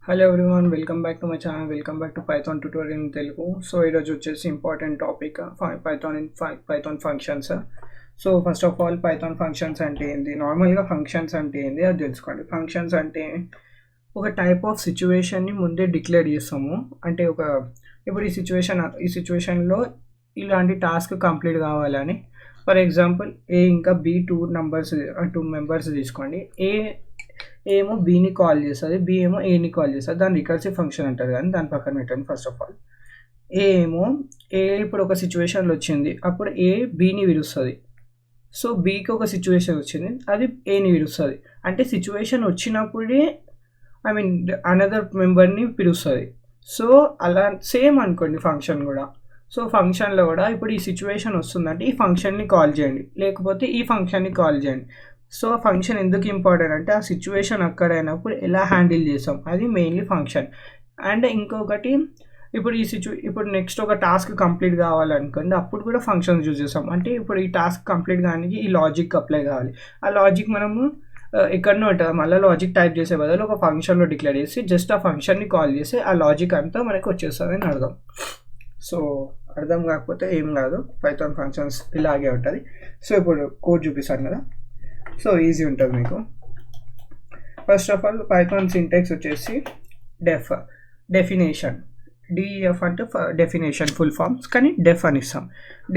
Hello everyone, welcome back to my channel. Welcome back to Python tutorial in Telugu. So ఈరోజు వచ్చేసి important topic Python functions. So first of all Python functions అంటే ఏంది, నార్మల్గా functions అంటే ఏంది అది తెలుసుకోండి. ఫంక్షన్స్ అంటే ఒక టైప్ ఆఫ్ సిచ్యువేషన్ని ముందే డిక్లేర్ చేస్తాము. అంటే ఇప్పుడు ఈ సిచ్యువేషన్లో ఇలాంటి టాస్క్ కంప్లీట్ కావాలని. ఫర్ ఎగ్జాంపుల్ ఏ ఇంకా బి టూ మెంబర్స్ తీసుకోండి. ఏమో బీని కాల్ చేస్తుంది, బి ఏమో ఏని కాల్ చేస్తుంది. దాన్ని రికర్సివ్ ఫంక్షన్ అంటారు. కానీ దాని పక్కన పెట్టండి. ఫస్ట్ ఆఫ్ ఆల్ ఏ ఇప్పుడు ఒక సిచ్యువేషన్లో వచ్చింది, అప్పుడు ఏ బీని విరుస్తుంది. సో బీకి ఒక సిచ్యువేషన్ వచ్చింది, అది ఏని విరుస్తుంది. అంటే సిచ్యువేషన్ వచ్చినప్పుడే అనదర్ మెంబర్ని పిలుస్తుంది. సో అలా సేమ్ అనుకోండి ఫంక్షన్ కూడా. సో ఫంక్షన్లో కూడా ఇప్పుడు ఈ సిచ్యువేషన్ వస్తుందంటే ఈ ఫంక్షన్ని కాల్ చేయండి, లేకపోతే ఈ ఫంక్షన్ని కాల్ చేయండి. సో ఫంక్షన్ ఎందుకు ఇంపార్టెంట్ అంటే ఆ సిచ్యువేషన్ అక్కడైనప్పుడు ఎలా హ్యాండిల్ చేస్తాం, అది మెయిన్లీ ఫంక్షన్. అండ్ ఇంకొకటి, ఇప్పుడు నెక్స్ట్ ఒక టాస్క్ కంప్లీట్ కావాలనుకోండి, అప్పుడు కూడా ఫంక్షన్స్ యూజ్ చేస్తాం. అంటే ఇప్పుడు ఈ టాస్క్ కంప్లీట్ కానీ ఈ లాజిక్ అప్లై కావాలి. ఆ లాజిక్ మనము ఎక్కడనో ఉంటుంది, మళ్ళీ లాజిక్ టైప్ చేసే బదులు ఒక ఫంక్షన్లో డిక్లేర్ చేసి జస్ట్ ఆ ఫంక్షన్ని కాల్ చేసి ఆ లాజిక్ అంతా మనకు వచ్చేస్తుంది అని అర్థం. సో అర్థం కాకపోతే ఏం కాదు, పైథాన్ ఫంక్షన్స్ ఇలాగే ఉంటుంది. సో ఇప్పుడు కోడ్ చూపిస్తాను కదా, సో ఈజీ ఉంటుంది మీకు. First of all Python syntax వచ్చేసి డెఫినేషన్. డిఎఫ్ అంటే డెఫినేషన్ ఫుల్ ఫామ్స్, కానీ డెఫ్ అని ఇస్తాం.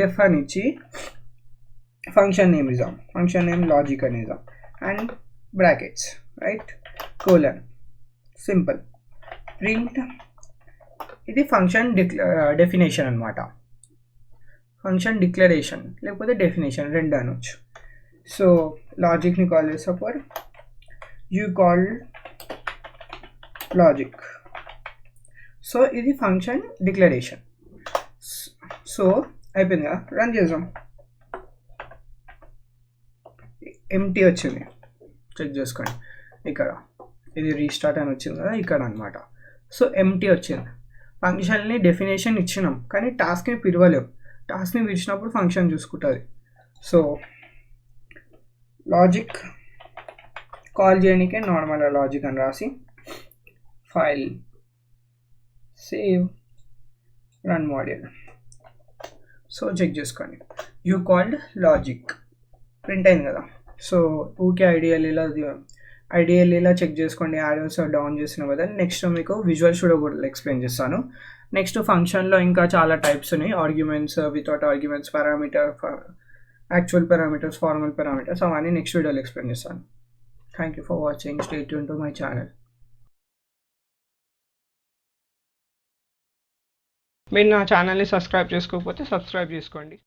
డెఫ్ అని ఇచ్చి ఫంక్షన్ నేమ్ ఇద్దాం, ఫంక్షన్ నేమ్ లాజిక్ అని ఇద్దాం. And brackets, right, colon, simple, print. ఇది ఫంక్షన్ డెఫినేషన్ అనమాట. ఫంక్షన్ డిక్లరేషన్ లేకపోతే డెఫినేషన్ రెండు అనొచ్చు. సో లాజిక్ని కాల్ చేసేటప్పుడు యూ కాల్ లాజిక్. సో ఇది ఫంక్షన్ డిక్లరేషన్. సో అయిపోయింది కదా, రన్ చేద్దాం. ఎంటీ వచ్చింది, చెక్ చేసుకోండి. ఇక్కడ ఇది రీస్టార్ట్ అని వచ్చింది కదా, ఇక్కడ అనమాట. సో ఎంటీ వచ్చింది. ఫంక్షన్ని డెఫినేషన్ ఇచ్చినాం కానీ టాస్క్ని పిలవలేం. టాస్క్ని పిలిచినప్పుడు ఫంక్షన్ చూసుకుంటుంది. సో లాజిక్ కాల్ చేయడానికే నార్మల్ లాజిక్ అని రాసి file save run module. So check చేసుకోండి, యూ కాల్డ్ లాజిక్ ప్రింట్ అయింది కదా. సో ఊకే ఐడియల్లీలా చెక్ చేసుకోండి, యారోస్ డౌన్ చేసిన బదులు. నెక్స్ట్ మీకు విజువల్ స్టూడియో కూడా ఎక్స్ప్లెయిన్ చేస్తాను. నెక్స్ట్ ఫంక్షన్లో ఇంకా చాలా టైప్స్ ఉన్నాయి, arguments, without arguments, parameter, actual parameters, formal parameters, అవన్నీ నెక్స్ట్ వీడియోలో ఎక్స్ప్లెయిన్ చేస్తాను. Thank you for watching. Stay tune to my channel. మీరు నా ఛానల్ని సబ్స్క్రైబ్ చేసుకోకపోతే సబ్స్క్రైబ్ చేసుకోండి.